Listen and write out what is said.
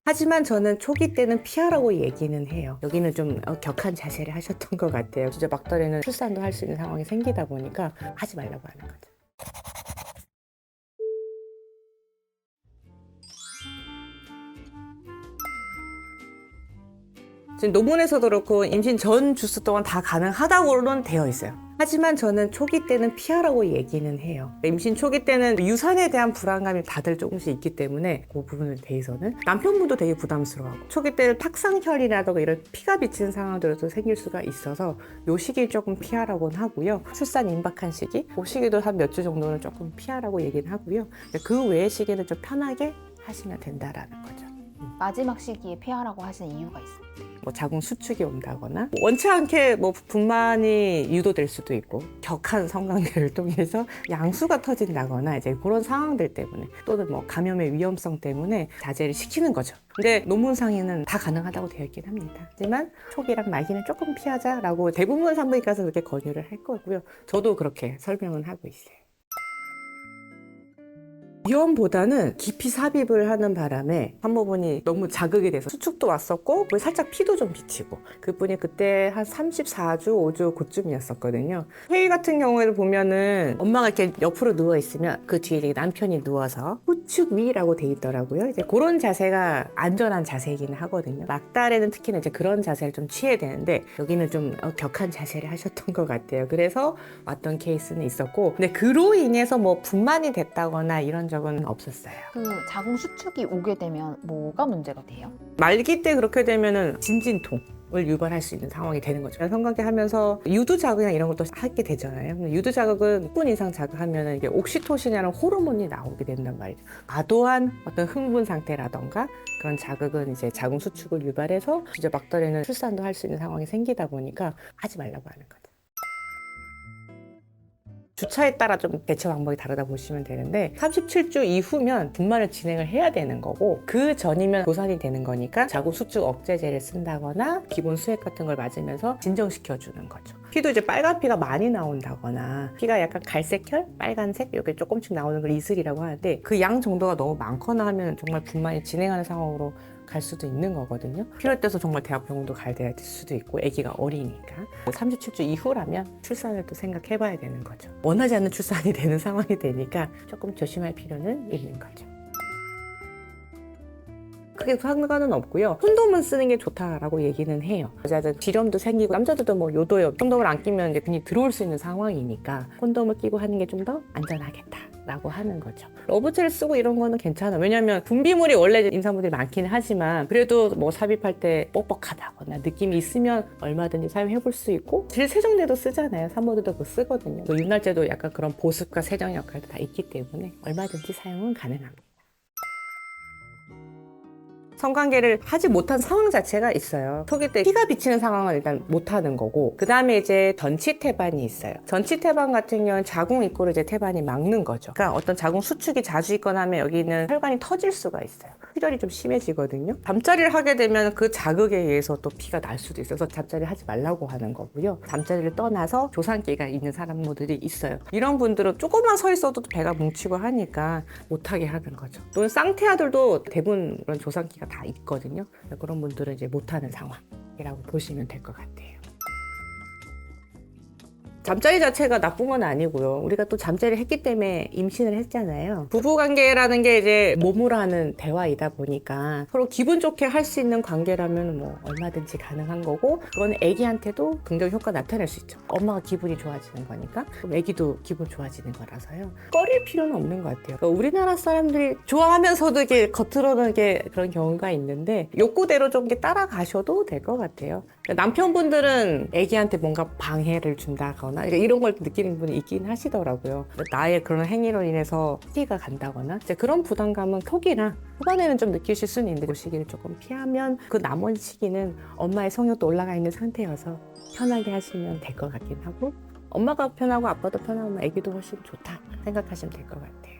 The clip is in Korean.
하지만 저는 초기 때는 피하라고 얘기는 해요. 여기는 좀 격한 자세를 하셨던 것 같아요. 진짜 막달에는 출산도 할 수 있는 상황이 생기다 보니까 하지 말라고 하는 거죠. 지금 논문에서도 그렇고 임신 전 주수 동안 다 가능하다고는 되어 있어요. 하지만 저는 초기 때는 피하라고 얘기는 해요. 임신 초기 때는 유산에 대한 불안감이 다들 조금씩 있기 때문에 그 부분에 대해서는 남편분도 되게 부담스러워하고 초기 때는 탁상혈이라든가 이런 피가 비치는 상황들도 생길 수가 있어서 요 시기 조금 피하라고는 하고요. 출산 임박한 시기, 그 시기도 한 몇 주 정도는 조금 피하라고 얘기는 하고요. 그 외의 시기는 좀 편하게 하시면 된다라는 거죠. 마지막 시기에 피하라고 하시는 이유가 있습니다. 뭐 자궁 수축이 온다거나 원치 않게 뭐 분만이 유도될 수도 있고 격한 성관계를 통해서 양수가 터진다거나 이제 그런 상황들 때문에 또는 뭐 감염의 위험성 때문에 자제를 시키는 거죠. 근데 논문상에는 다 가능하다고 되어 있긴 합니다. 하지만 초기랑 말기는 조금 피하자라고 대부분 산부인과에서 그렇게 권유를 할 거고요. 저도 그렇게 설명은 하고 있어요. 위험보다는 깊이 삽입을 하는 바람에 산모분이 너무 자극이 돼서 수축도 왔었고 살짝 피도 좀 비치고 그분이 그때 한 34주, 5주 그쯤이었었거든요. 회의 같은 경우에도 보면은 엄마가 이렇게 옆으로 누워있으면 그 뒤에 이제 남편이 누워서 후축 위라고 돼 있더라고요. 이제 그런 자세가 안전한 자세이긴 하거든요. 막달에는 특히나 이제 그런 자세를 좀 취해야 되는데 여기는 좀 격한 자세를 하셨던 것 같아요. 그래서 왔던 케이스는 있었고 근데 그로 인해서 뭐 분만이 됐다거나 이런 적은 없었어요. 그 자궁 수축이 오게 되면 뭐가 문제가 돼요? 말기 때 그렇게 되면은 진진통을 유발할 수 있는 상황이 되는 거죠. 성관계 하면서 유두 자극이나 이런 것도 하게 되잖아요. 근데 유두 자극은 10분 이상 자극하면 이게 옥시토신이라는 호르몬이 나오게 된단 말이죠. 과도한 어떤 흥분 상태라던가 그런 자극은 이제 자궁 수축을 유발해서 진짜 막달에는 출산도 할 수 있는 상황이 생기다 보니까 하지 말라고 하는 거죠. 주차에 따라 좀 대처 방법이 다르다 보시면 되는데 37주 이후면 분만을 진행을 해야 되는 거고 그 전이면 도산이 되는 거니까 자궁 수축 억제제를 쓴다거나 기본 수액 같은 걸 맞으면서 진정시켜 주는 거죠. 피도 이제 빨간 피가 많이 나온다거나 피가 약간 갈색혈, 빨간색 이렇게 조금씩 나오는 걸 이슬이라고 하는데 그 양 정도가 너무 많거나 하면 정말 분만이 진행하는 상황으로 갈 수도 있는 거거든요. 필요할 때서 정말 대학병원도 가야 될 수도 있고 아기가 어리니까 37주 이후라면 출산을 또 생각해 봐야 되는 거죠. 원하지 않는 출산이 되는 상황이 되니까 조금 조심할 필요는 있는 거죠. 크게 상관은 없고요. 콘돔은 쓰는 게 좋다라고 얘기는 해요. 여자들 지렴도 생기고 남자들도 뭐 요도요. 콘돔을 안 끼면 이제 괜히 들어올 수 있는 상황이니까 콘돔을 끼고 하는 게 좀 더 안전하겠다. 라고 하는 거죠. 러브젤 쓰고 이런 거는 괜찮아. 왜냐면 분비물이 원래 임산부들이 많기는 하지만 그래도 뭐 삽입할 때 뻑뻑하다거나 느낌이 있으면 얼마든지 사용해 볼 수 있고 질 세정제도 쓰잖아요. 산모들도 그거 쓰거든요. 또 윤활제도 약간 그런 보습과 세정 역할도 다 있기 때문에 얼마든지 사용은 가능합니다. 성관계를 하지 못한 상황 자체가 있어요. 초기 때 피가 비치는 상황은 일단 못하는 거고 그 다음에 이제 전치 태반이 있어요. 전치 태반 같은 경우는 자궁 입구를 이제 태반이 막는 거죠. 그러니까 어떤 자궁 수축이 자주 있거나 하면 여기는 혈관이 터질 수가 있어요. 출혈이 좀 심해지거든요. 잠자리를 하게 되면 그 자극에 의해서 또 피가 날 수도 있어서 잠자리를 하지 말라고 하는 거고요. 잠자리를 떠나서 조산기가 있는 사람들이 있어요. 이런 분들은 조금만 서 있어도 배가 뭉치고 하니까 못하게 하는 거죠. 또는 쌍태아들도 대부분 그런 조산기가 다 있거든요. 그런 분들은 이제 못하는 상황이라고 보시면 될 것 같아요. 잠자리 자체가 나쁜 건 아니고요. 우리가 또 잠자리를 했기 때문에 임신을 했잖아요. 부부관계라는 게 이제 몸으로 하는 대화이다 보니까 서로 기분 좋게 할 수 있는 관계라면 뭐 얼마든지 가능한 거고 그건 애기한테도 긍정 효과 나타낼 수 있죠. 엄마가 기분이 좋아지는 거니까 그럼 애기도 기분 좋아지는 거라서요. 꺼릴 필요는 없는 것 같아요. 그러니까 우리나라 사람들이 좋아하면서도 이게 겉으로는 이게 그런 경우가 있는데 욕구대로 좀 이렇게 따라가셔도 될 것 같아요. 남편분들은 애기한테 뭔가 방해를 준다거나 이런 걸 느끼는 분이 있긴 하시더라고요. 나의 그런 행위로 인해서 피가 간다거나 이제 그런 부담감은 초기나 후반에는 좀 느끼실 수는 있는데 그 시기를 조금 피하면 그 나머지 시기는 엄마의 성욕도 올라가 있는 상태여서 편하게 하시면 될 것 같긴 하고 엄마가 편하고 아빠도 편하면 애기도 훨씬 좋다 생각하시면 될 것 같아요.